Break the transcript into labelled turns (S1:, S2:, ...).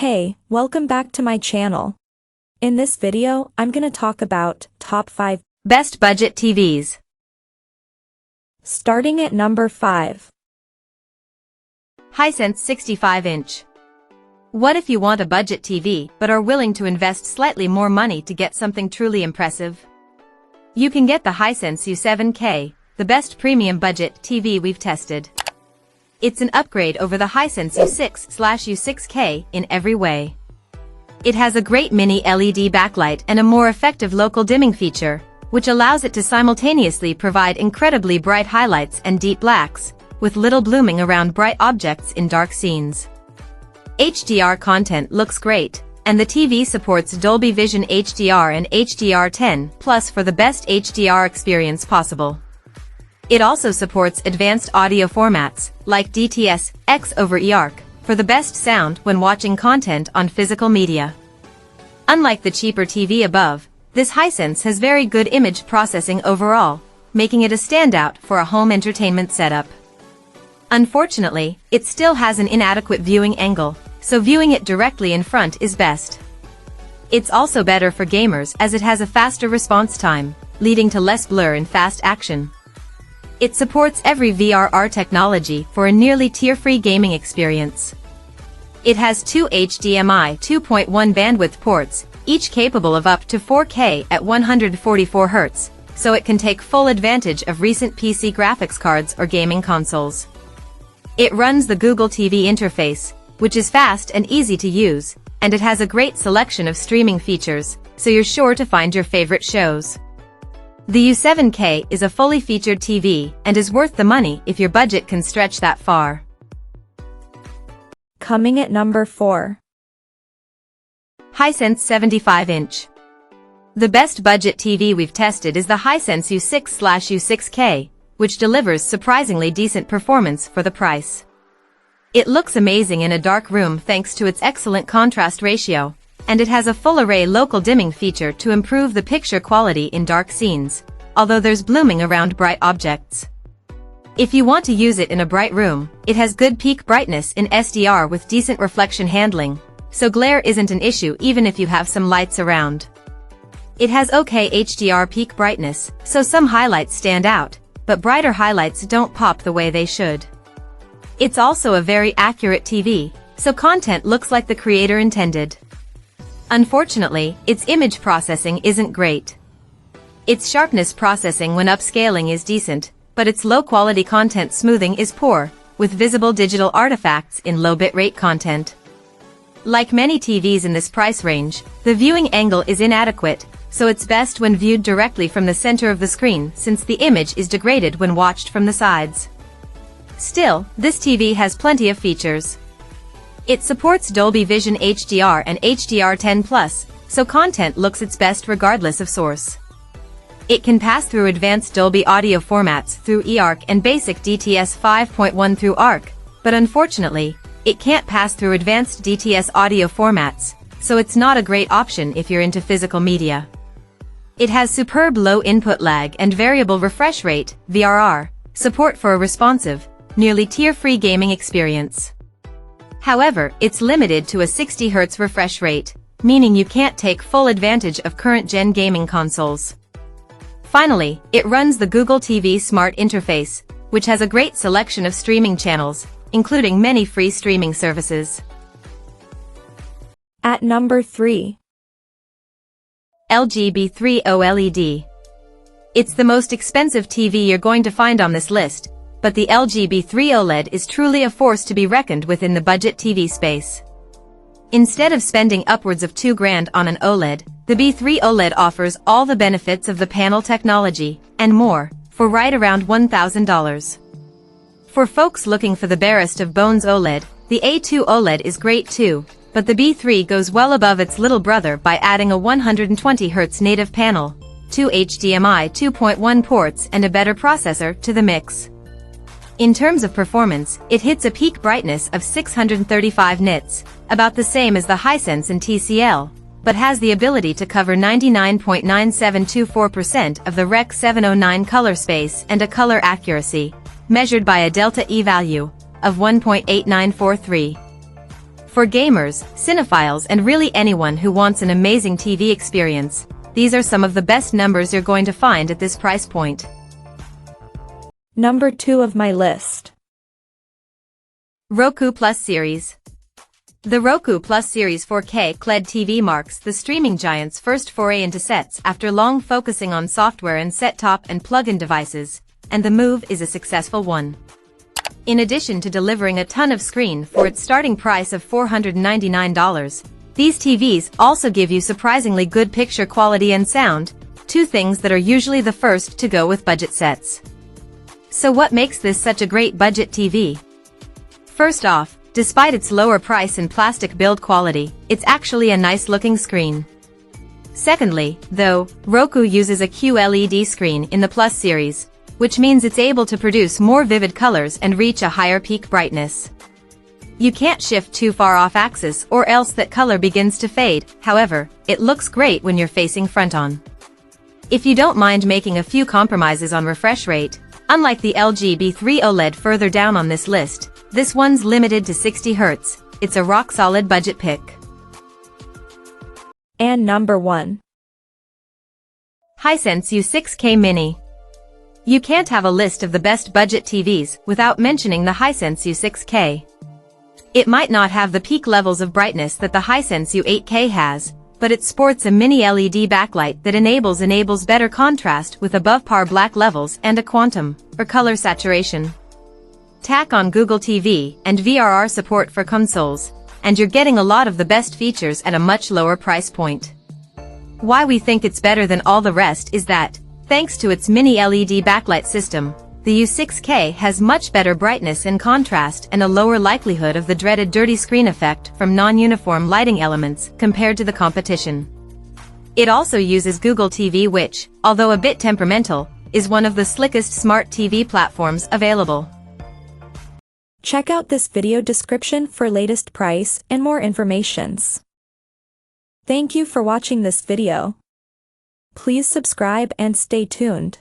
S1: Hey, welcome back to my channel. In this video, I'm gonna talk about top 5
S2: best budget TVs.
S1: Starting at number 5.
S2: Hisense 65-inch. What if you want a budget TV but are willing to invest slightly more money to get something truly impressive? You can get the Hisense U7K, the best premium budget TV we've tested. It's an upgrade over the Hisense U6/U6K in every way. It has a great mini LED backlight and a more effective local dimming feature, which allows it to simultaneously provide incredibly bright highlights and deep blacks, with little blooming around bright objects in dark scenes. HDR content looks great, and the TV supports Dolby Vision HDR and HDR10+ for the best HDR experience possible. It also supports advanced audio formats, like DTS, X over eARC, for the best sound when watching content on physical media. Unlike the cheaper TV above, this Hisense has very good image processing overall, making it a standout for a home entertainment setup. Unfortunately, it still has an inadequate viewing angle, so viewing it directly in front is best. It's also better for gamers as it has a faster response time, leading to less blur and fast action. It supports every VRR technology for a nearly tear-free gaming experience. It has two HDMI 2.1 bandwidth ports, each capable of up to 4K at 144 Hz, so it can take full advantage of recent PC graphics cards or gaming consoles. It runs the Google TV interface, which is fast and easy to use, and it has a great selection of streaming features, so you're sure to find your favorite shows. The U7K is a fully featured TV and is worth the money if your budget can stretch that far.
S1: Coming at number 4.
S2: Hisense 75-inch. The best budget TV we've tested is the Hisense U6/U6K, which delivers surprisingly decent performance for the price. It looks amazing in a dark room thanks to its excellent contrast ratio, and it has a full-array local dimming feature to improve the picture quality in dark scenes, although there's blooming around bright objects. If you want to use it in a bright room, it has good peak brightness in SDR with decent reflection handling, so glare isn't an issue even if you have some lights around. It has okay HDR peak brightness, so some highlights stand out, but brighter highlights don't pop the way they should. It's also a very accurate TV, so content looks like the creator intended. Unfortunately, its image processing isn't great. Its sharpness processing when upscaling is decent, but its low-quality content smoothing is poor, with visible digital artifacts in low bitrate content. Like many TVs in this price range, the viewing angle is inadequate, so it's best when viewed directly from the center of the screen since the image is degraded when watched from the sides. Still, this TV has plenty of features. It supports Dolby Vision HDR and HDR10+, so content looks its best regardless of source. It can pass through advanced Dolby audio formats through eARC and basic DTS 5.1 through ARC, but unfortunately, it can't pass through advanced DTS audio formats, so it's not a great option if you're into physical media. It has superb low input lag and variable refresh rate, VRR, support for a responsive, nearly tear-free gaming experience. However, it's limited to a 60 Hz refresh rate, meaning you can't take full advantage of current-gen gaming consoles. Finally, it runs the Google TV Smart Interface, which has a great selection of streaming channels, including many free streaming services.
S1: At number 3.
S2: LG B3 OLED. It's the most expensive TV you're going to find on this list, but the LG B3 OLED is truly a force to be reckoned with in the budget TV space. Instead of spending upwards of $2,000 on an OLED, the B3 OLED offers all the benefits of the panel technology, and more, for right around $1,000. For folks looking for the barest of bones OLED, the A2 OLED is great too, but the B3 goes well above its little brother by adding a 120 Hz native panel, 2 HDMI 2.1 ports and a better processor to the mix. In terms of performance, it hits a peak brightness of 635 nits, about the same as the Hisense and TCL, but has the ability to cover 99.9724% of the Rec 709 color space and a color accuracy, measured by a delta E value, of 1.8943. For gamers, cinephiles and really anyone who wants an amazing TV experience, these are some of the best numbers you're going to find at this price point.
S1: Number 2 of my list.
S2: Roku Plus Series. The Roku Plus Series 4K QLED TV marks the streaming giant's first foray into sets after long focusing on software and set-top and plug-in devices, and the move is a successful one. In addition to delivering a ton of screen for its starting price of $499, these TVs also give you surprisingly good picture quality and sound, two things that are usually the first to go with budget sets. So what makes this such a great budget TV? First off, despite its lower price and plastic build quality, it's actually a nice-looking screen. Secondly, though, Roku uses a QLED screen in the Plus series, which means it's able to produce more vivid colors and reach a higher peak brightness. You can't shift too far off axis or else that color begins to fade, however, it looks great when you're facing front on. If you don't mind making a few compromises on refresh rate, unlike the LG B3 OLED further down on this list, this one's limited to 60 Hz, it's a rock-solid budget pick.
S1: And number 1.
S2: Hisense U6K Mini. You can't have a list of the best budget TVs without mentioning the Hisense U6K. It might not have the peak levels of brightness that the Hisense U8K has, but it sports a mini LED backlight that enables better contrast with above-par black levels and a quantum, or color saturation. Tack on Google TV and VRR support for consoles, and you're getting a lot of the best features at a much lower price point. Why we think it's better than all the rest is that, thanks to its mini LED backlight system, the U6K has much better brightness and contrast and a lower likelihood of the dreaded dirty screen effect from non-uniform lighting elements compared to the competition. It also uses Google TV which, although a bit temperamental, is one of the slickest smart TV platforms available.
S1: Check out this video description for latest price and more informations. Thank you for watching this video. Please subscribe and stay tuned.